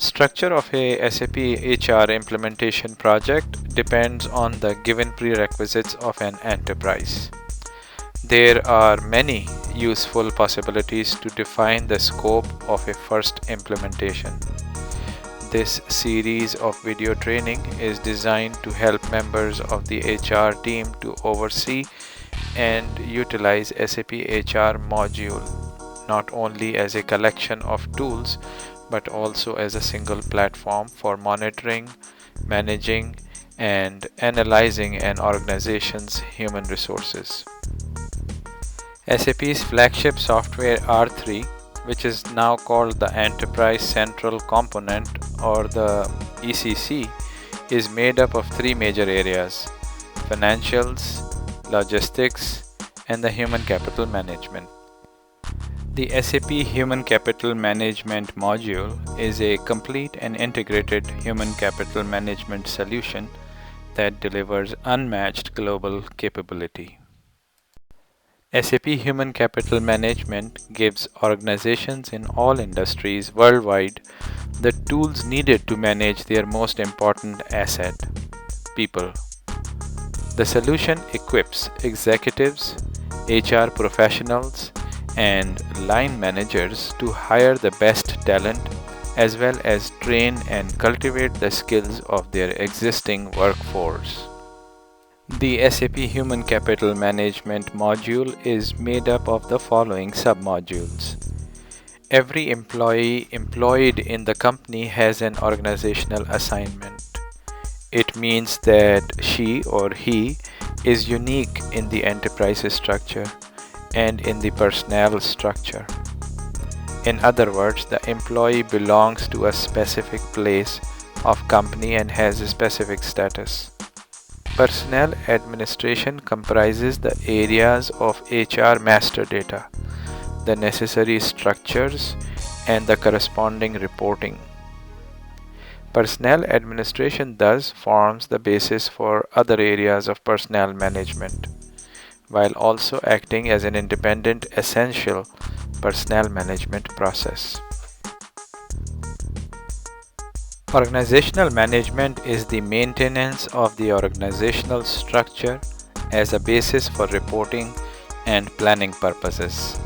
Structure of a SAP HR implementation project depends on the given prerequisites of an enterprise. There are many useful possibilities to define the scope of a first implementation. This series of video training is designed to help members of the HR team to oversee and utilize SAP HR Module not only as a collection of tools but also as a single platform for monitoring, managing, and analyzing an organization's human resources. SAP's flagship software R3, which is now called the Enterprise Central Component or the ECC, is made up of three major areas: financials, logistics, and the human capital management. The SAP Human Capital Management module is a complete and integrated human capital management solution that delivers unmatched global capability. SAP Human Capital Management gives organizations in all industries worldwide the tools needed to manage their most important asset, people. The solution equips executives, HR professionals, and line managers to hire the best talent as well as train and cultivate the skills of their existing workforce. The SAP Human Capital Management module is made up of the following submodules. Every employee employed in the company has an organizational assignment. It means that she or he is unique in the enterprise structure and in the personnel structure. In other words, the employee belongs to a specific place of company and has a specific status. Personnel administration comprises the areas of HR master data, the necessary structures, and the corresponding reporting. Personnel administration thus forms the basis for other areas of personnel management, while also acting as an independent, essential personnel management process. Organizational management is the maintenance of the organizational structure as a basis for reporting and planning purposes.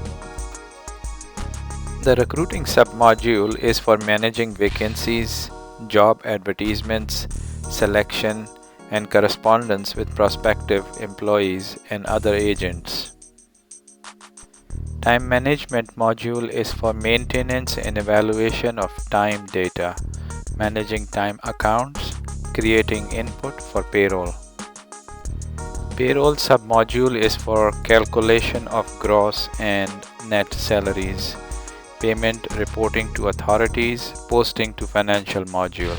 The recruiting submodule is for managing vacancies, job advertisements, selection, and correspondence with prospective employees and other agents. Time management module is for maintenance and evaluation of time data, managing time accounts, creating input for payroll. Payroll submodule is for calculation of gross and net salaries, payment reporting to authorities, posting to financial module.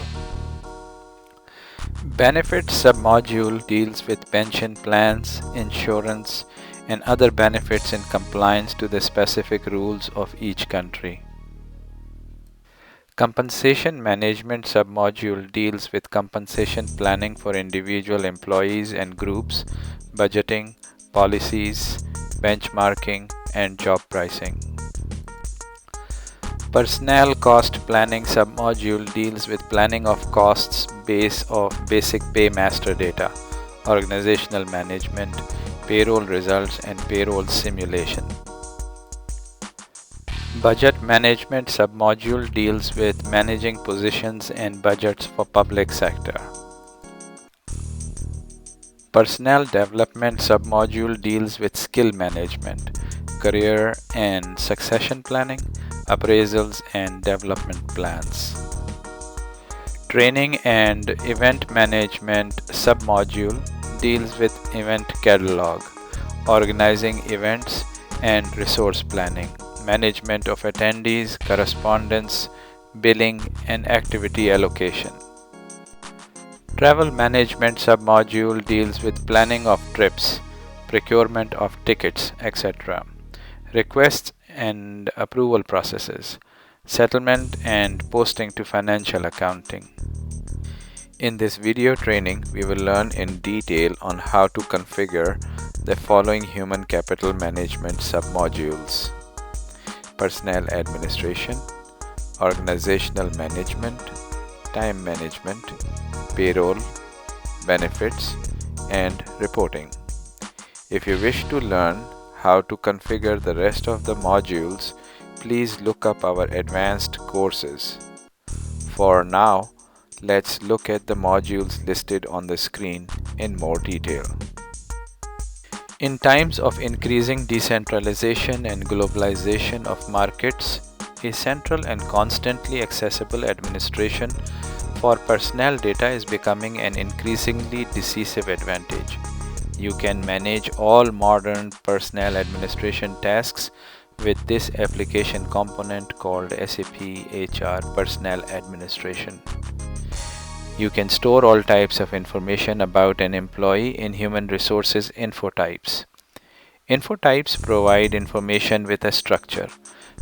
Benefits submodule deals with pension plans, insurance, and other benefits in compliance to the specific rules of each country. Compensation management submodule deals with compensation planning for individual employees and groups, budgeting, policies, benchmarking, and job pricing. Personnel cost planning submodule deals with planning of costs based of basic pay master data, organizational management, payroll results, and payroll simulation. Budget management submodule deals with managing positions and budgets for public sector. Personnel development submodule deals with skill management, career and succession planning, appraisals, and development plans. Training and event management submodule deals with event catalog, organizing events, and resource planning, management of attendees, correspondence, billing, and activity allocation. Travel management submodule deals with planning of trips, procurement of tickets, etc., requests and approval processes, settlement and posting to financial accounting. In this video training, we will learn in detail on how to configure the following human capital management submodules: personnel administration, organizational management, time management, payroll, benefits, and reporting. If you wish to learn how to configure the rest of the modules, please look up our advanced courses. For now, let's look at the modules listed on the screen in more detail. In times of increasing decentralization and globalization of markets, a central and constantly accessible administration for personnel data is becoming an increasingly decisive advantage. You can manage all modern personnel administration tasks with this application component called SAP HR Personnel Administration. You can store all types of information about an employee in human resources info types. Info types provide information with a structure,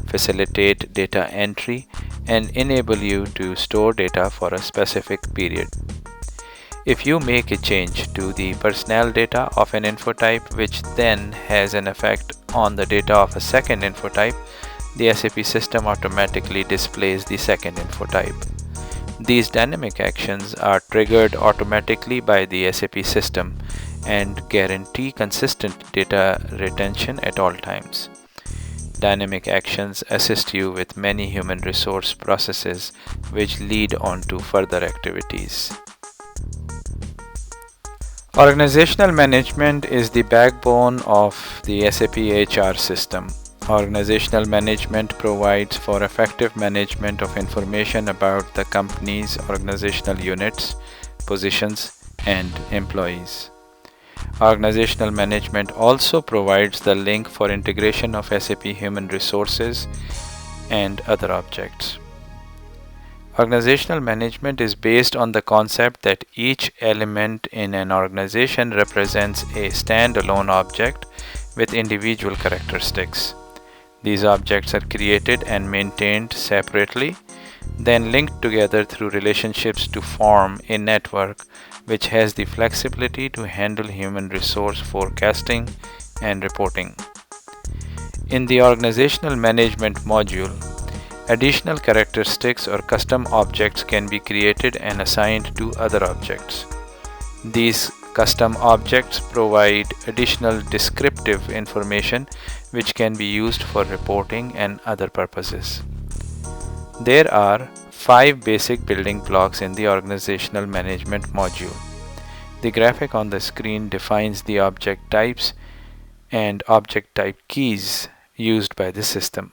facilitate data entry, and enable you to store data for a specific period. If you make a change to the personnel data of an info type which then has an effect on the data of a second info type, the SAP system automatically displays the second info type. These dynamic actions are triggered automatically by the SAP system and guarantee consistent data retention at all times. Dynamic actions assist you with many human resource processes which lead on to further activities. Organizational management is the backbone of the SAP HR system. Organizational management provides for effective management of information about the company's organizational units, positions, and employees. Organizational management also provides the link for integration of SAP human resources and other objects. Organizational management is based on the concept that each element in an organization represents a standalone object with individual characteristics. These objects are created and maintained separately, then linked together through relationships to form a network which has the flexibility to handle human resource forecasting and reporting. In the Organizational Management module, additional characteristics or custom objects can be created and assigned to other objects. These custom objects provide additional descriptive information which can be used for reporting and other purposes. There are 5 basic building blocks in the Organizational Management module. The graphic on the screen defines the object types and object type keys used by the system.